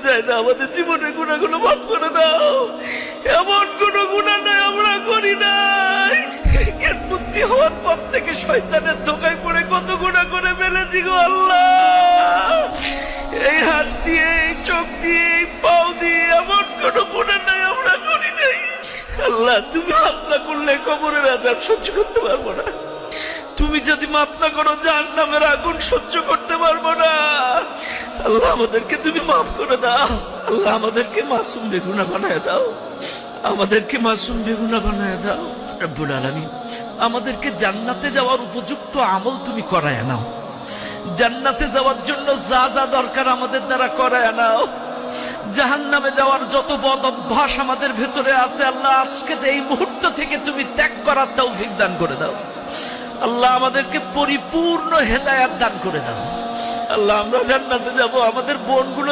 চাই না, আমাদের জীবনের গুনাহগুলো মাফ করে দাও। এমন কোন গুনাহ নাই আমরা করি নাই। জ্ঞান বুদ্ধি হওয়ার পর থেকে শয়তানের ধোঁকায় পড়ে কত গুনাহ করে ফেলেছি গো আল্লাহ। এই হাত দিয়ে, এই চোখ দিয়ে, এই পাও দিয়ে এমন কোন গুনাহ নাই আমরা করি নাই। আল্লাহ, তুমি মাফ না করলে কবরের আযাব সহ্য করতে পারবো না। তুমি যদি মাফ না করো জাহান্নামের আগুন সহ্য করতে পারবো না। আল্লাহ, আমাদেরকে তুমি মাফ করে দাও। আল্লাহ, আমাদেরকে মাসুম বেগুনাহ বানায় দাও। আমাদেরকে মাসুম বেগুনাহ বানায় দাও রব্বুল আলামিন। আমাদেরকে জান্নাতে যাওয়ার উপযুক্ত আমল তুমি করায় নাও। জান্নাতে যাওয়ার জন্য যা যা দরকার আমাদের দ্বারা করায় নাও। জাহান্নামে যাওয়ার যত বদ অভ্যাস আমাদের ভেতরে আছে আল্লাহ, আজকে যে এই মুহূর্ত থেকে তুমি ত্যাগ করার তৌফিক দান করে দাও। আল্লাহ, আমাদেরকে পরিপূর্ণ হেদায়েত দান করে দাও। আল্লাহ, আমরা জান্নাতে যাব, আমাদের বোনগুলো